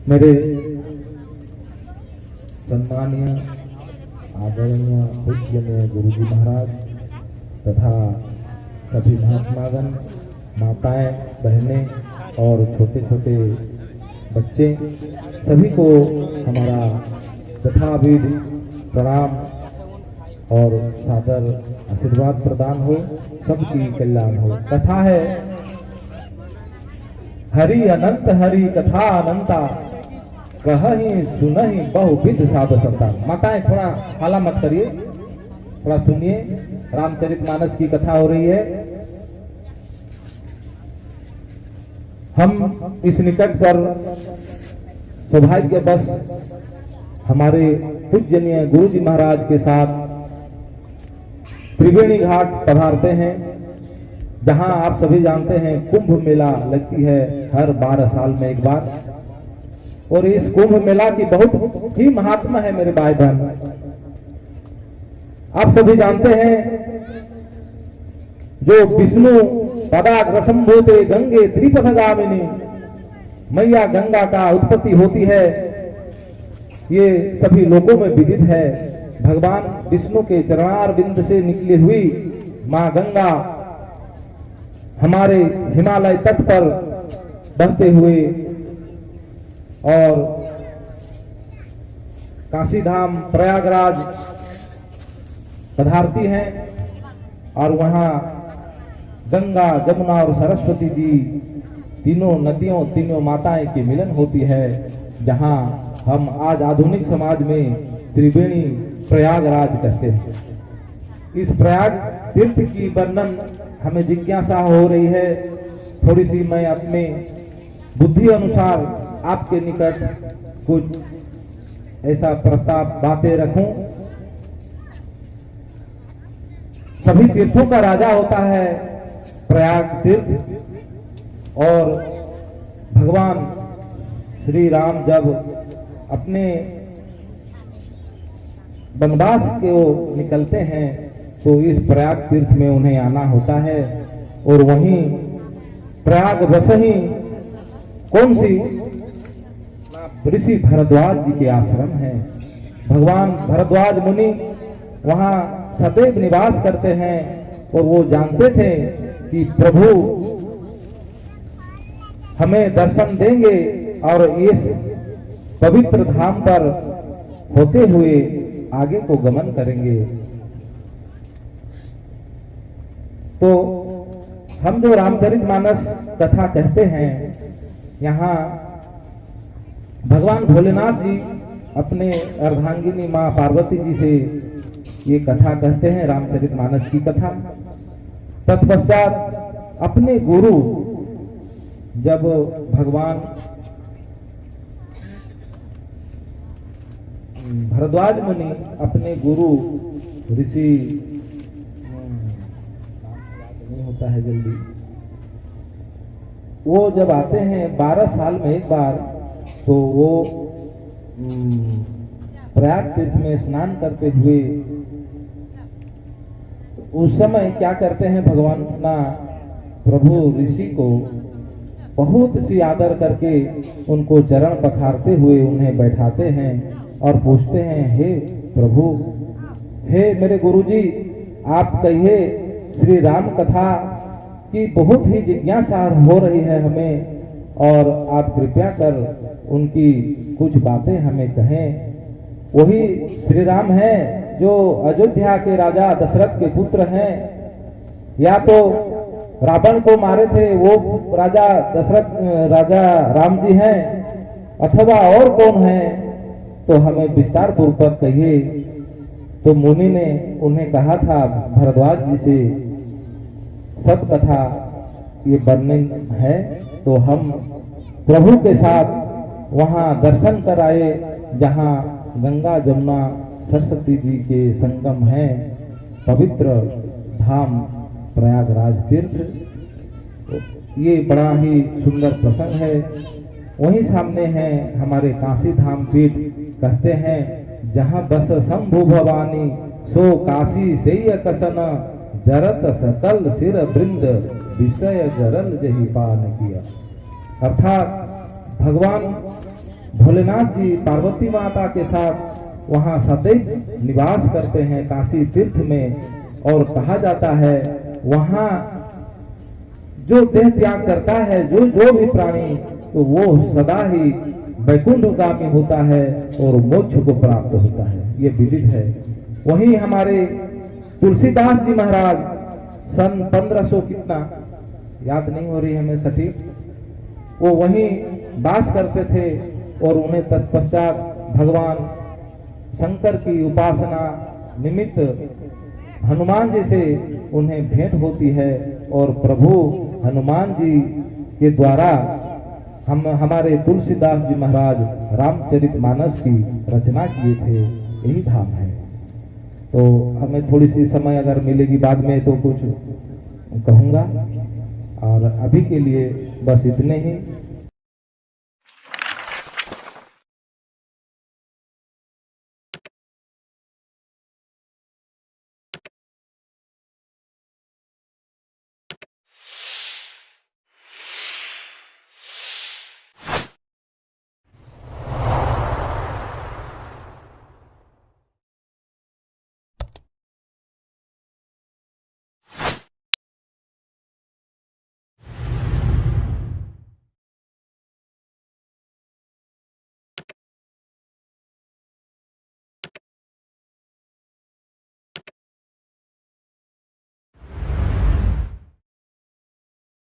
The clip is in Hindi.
मेरे सम्मानीय आदरणीय पूज्यनीय गुरुजी महाराज तथा सभी महात्मागण, माताएं, बहनें और छोटे छोटे बच्चे, सभी को हमारा यथाविधि प्रणाम और सादर आशीर्वाद प्रदान हो, सबकी कल्याण हो। कथा है हरि अनंत हरि कथा अनंता, कहहि सुनहि बहुविध साध संता। माताएं थोड़ा हाला मत करिए, थोड़ा सुनिए। रामचरितमानस की कथा हो रही है। हम इस निकट पर सौभाग्यवश हमारे पूजनीय गुरुजी महाराज के साथ त्रिवेणी घाट पधारते हैं, जहां आप सभी जानते हैं कुंभ मेला लगती है हर 12 साल में एक बार। और इस कुंभ मेला की बहुत ही महात्मा है मेरे भाई बहन। आप सभी जानते हैं जो विष्णु पदाग्रसंभूते गंगे त्रिपथगामिनी, मैया गंगा का उत्पत्ति होती है, ये सभी लोगों में विदित है। भगवान विष्णु के चरणारविंद से निकली हुई मां गंगा हमारे हिमालय तट पर बहते हुए और काशीधाम प्रयागराज पधारती हैं, और वहां गंगा, जमुना और सरस्वती जी तीनों नदियों, तीनों माताएं की मिलन होती है, जहां हम आज आधुनिक समाज में त्रिवेणी प्रयागराज कहते हैं। इस प्रयाग तीर्थ की वर्णन हमें जिज्ञासा हो रही है। थोड़ी सी मैं अपने बुद्धि अनुसार आपके निकट कुछ ऐसा प्रस्ताव बातें रखूं। सभी तीर्थों का राजा होता है प्रयाग तीर्थ, और भगवान श्री राम जब अपने वनवास के वो निकलते हैं तो इस प्रयाग तीर्थ में उन्हें आना होता है। और वहीं प्रयाग बसही कौन सी ऋषि भरद्वाज जी के आश्रम है। भगवान भरद्वाज मुनि वहां सदैव निवास करते हैं, और वो जानते थे कि प्रभु हमें दर्शन देंगे और इस पवित्र धाम पर होते हुए आगे को गमन करेंगे। तो हम जो रामचरितमानस कथा कहते हैं, यहाँ भगवान भोलेनाथ जी अपने अर्धांगिनी मां पार्वती जी से ये कथा कहते हैं, रामचरितमानस की कथा। तत्पश्चात अपने गुरु, जब भगवान भरद्वाज मुनि अपने गुरु ऋषि नहीं होता है जल्दी, वो जब आते हैं 12 साल में एक बार, तो वो प्रयाग तीर्थ में स्नान करते हुए उस समय क्या करते हैं, भगवान अपना प्रभु ऋषि को बहुत सी आदर करके उनको चरण पखारते हुए उन्हें बैठाते हैं और पूछते हैं, हे प्रभु, हे मेरे गुरुजी, आप कहिए श्री राम कथा की बहुत ही जिज्ञासा हो रही है हमें, और आप कृपया कर उनकी कुछ बातें हमें कहें। वही श्री राम हैं जो अयोध्या के राजा दशरथ के पुत्र हैं, या तो रावण को मारे थे वो राजा दशरथ, राजा राम जी हैं, अथवा और कौन है, तो हमें विस्तार पूर्वक कहिए। तो मुनि ने उन्हें कहा था भरद्वाज जी से, सब कथा ये वर्णन है, तो हम प्रभु के साथ वहां दर्शन कराए जहां गंगा, जमुना, सरस्वती जी के संगम है, पवित्र धाम प्रयागराज तीर्थ। तो ये बड़ा ही सुंदर प्रसंग है। वहीं सामने है हमारे काशी धाम पीठ, कहते हैं जहां बस शंभु भवानी, सो काशी सेय कसन, जरत सकल सिर वृंद, विषय जरल जही पान किया। अर्थात भगवान भोलेनाथ जी पार्वती माता के साथ वहाँ सदैव निवास करते हैं काशी तीर्थ में। और कहा जाता है वहाँ जो देह त्याग करता है जो भी प्राणी, तो वो सदा ही वैकुंठगामी होता है और मोक्ष को प्राप्त होता है, ये विदित है। वहीं हमारे तुलसीदास जी महाराज सन 1500 कितना याद नहीं हो रही हमें सटीक, वो वहीं वास करते थे और उन्हें तत्पश्चात भगवान शंकर की उपासना निमित्त हनुमान जी से उन्हें भेंट होती है और प्रभु हनुमान जी के द्वारा हमारे तुलसीदास जी महाराज रामचरितमानस की रचना किए थे। यही धाम है। तो हमें थोड़ी सी समय अगर मिलेगी बाद में तो कुछ कहूँगा, और अभी के लिए बस इतने ही।